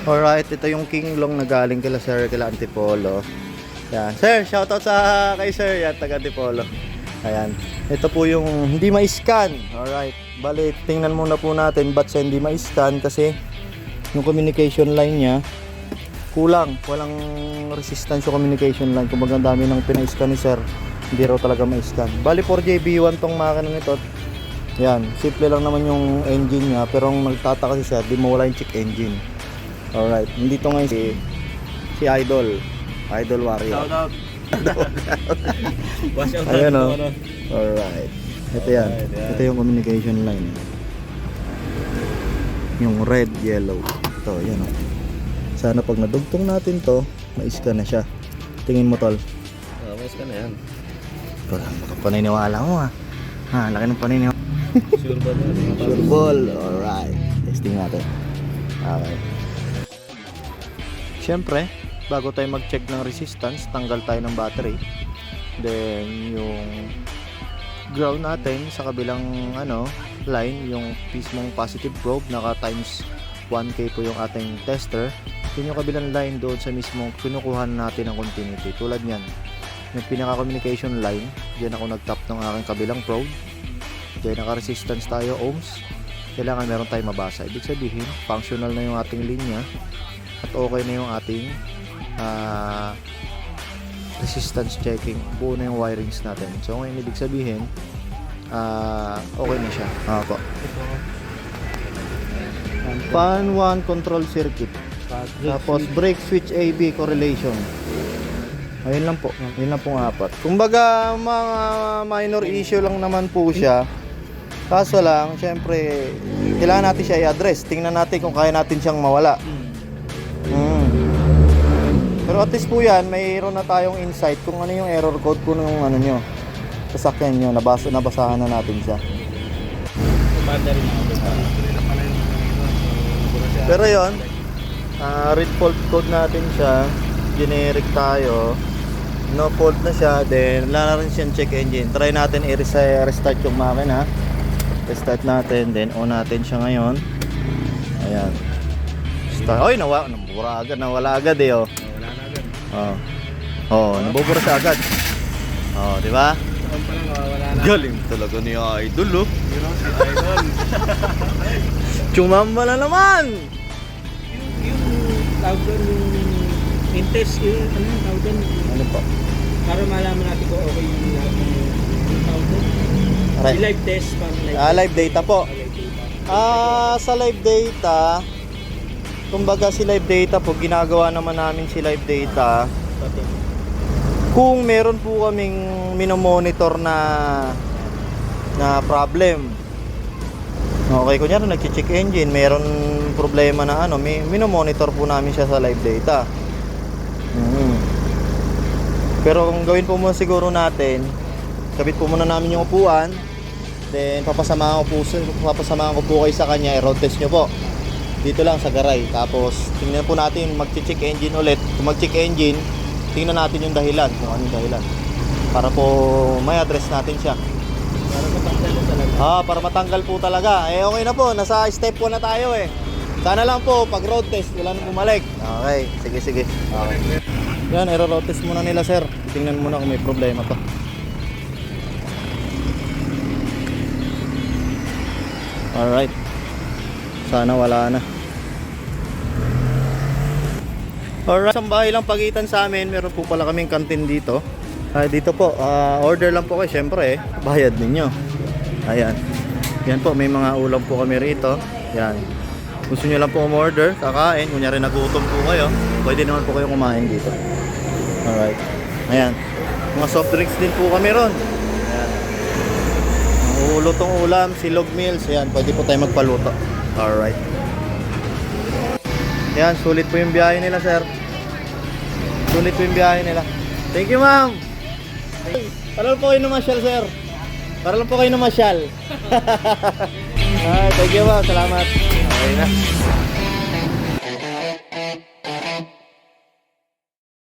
Alright, ito yung King Long na galing kila Sir, kila Antipolo. Yan. Sir, shoutout sa kay Sir, yan, taga Antipolo. Ayan. Ito po yung hindi ma-scan. Alright. Bali, tingnan muna po natin ba't siya hindi ma-scan kasi yung communication line niya kulang. Walang resistance yung communication line. Kung ang dami ng pina-scan ni Sir, hindi raw talaga ma-scan. Bali, 4JB1 tong makina nito. Yan. Simple lang naman yung engine niya. Pero ang nagtataka si Sir, di mawala yung check engine. Alright, nandito ngayon si Idol Warrior. Shout out. Watch out. Ayun o. Alright. Ito yan. Ito yung communication line. Yung red, yellow. Ito, yan o. Sana pag nadugtong natin to, ma-scan na siya. Tingin mo tol. Ma-scan na yan. Ikaw lang, makapaniniwala mo ha. Ha, laki ng paniniwala. Sure ball. Sure ball. Alright. Testing natin. Okay. Siyempre, bago tayo mag-check ng resistance, tanggal tayo ng battery. Then, yung ground natin sa kabilang line, yung mismong positive probe, naka times 1K po yung ating tester. Yun yung kabilang line doon sa mismong kinukuha natin ng continuity. Tulad yan, yung pinaka-communication line, diyan ako nag-tap ng aking kabilang probe. Then, naka-resistance tayo, ohms. Kailangan meron tayong mabasa. Ibig sabihin, functional na yung ating linya. At okay na yung ating resistance checking. Buo na yung wirings natin. So ngayon ibig sabihin okay na siya. Po. Fan 1 control circuit. Tapos brake switch AB correlation. Ayun lang po. Yun lang pong apat. Kumbaga mga minor issue lang naman po siya. Kaso lang, syempre kailangan natin siya i-address. Tingnan natin kung kaya natin siyang mawala. Pero at least po yan, mayroon na tayong insight kung ano yung error code po ng nyo, sasakyan nyo, nabasahan na natin siya. Pero yon, read fault code natin siya, generic tayo, no fault na siya, then wala na rin siyang check engine. Try natin i-restart yung makina, restart natin, then on natin siya ngayon. Ayan. Oy, nawala agad eh, oh. Nabubura siya agad. Di ba? Galing talaga ni Idol, oh. Idol. Chumamba na naman. Yung tawag doon, yung test, yung tawag doon. Ano po? Para malaman natin kung okay yung tawag doon. Yung live test. Live data po. Sa live data, kumbaga si live data po, ginagawa naman namin si live data kung meron po kaming minomonitor na problem. Okay, kunyari nag-check engine, meron problema na minomonitor po namin siya sa live data. Pero kung gawin po muna siguro natin, kabit po muna namin yung upuan, then papasamahan ko po kayo sa kanya, i-road test nyo po dito lang sa garay. Tapos tingnan po natin, mag-check engine ulit. Kung mag-check engine, tingnan natin yung dahilan, kung ano yung dahilan, para po may address natin siya. Para matanggal na talaga. Para matanggal po talaga. Okay na po, nasa step 1 na tayo eh. Sana lang po pag road test wala nang bumalik. Okay, sige. Okay. Yan, i-road test muna nila sir. Tingnan muna kung may problema pa. Alright. Sana wala na. Alright, isang bahay lang pagitan sa amin. Meron po pala kaming kantin dito. Dito po, order lang po kayo. Siyempre bayad ninyo. Ayan. Yan po, may mga ulam po kami rito. Yan. Gusto nyo lang po umorder, kakain. Kunyari nagutom po kayo, pwede naman po kayong kumain dito. Alright. Ayan. Mga soft drinks din po kami ron. Ayan. Ulutong ulam, silog meals. Ayan, pwede po tayo magpaluto. Alright. Yan, sulit po yung biyahe nila sir. Sulit po yung biyahe nila. Thank you ma'am. Para lang po kayo namasyal sir. Para lang po kayo namasyal. Thank you ma'am, salamat. Okay na.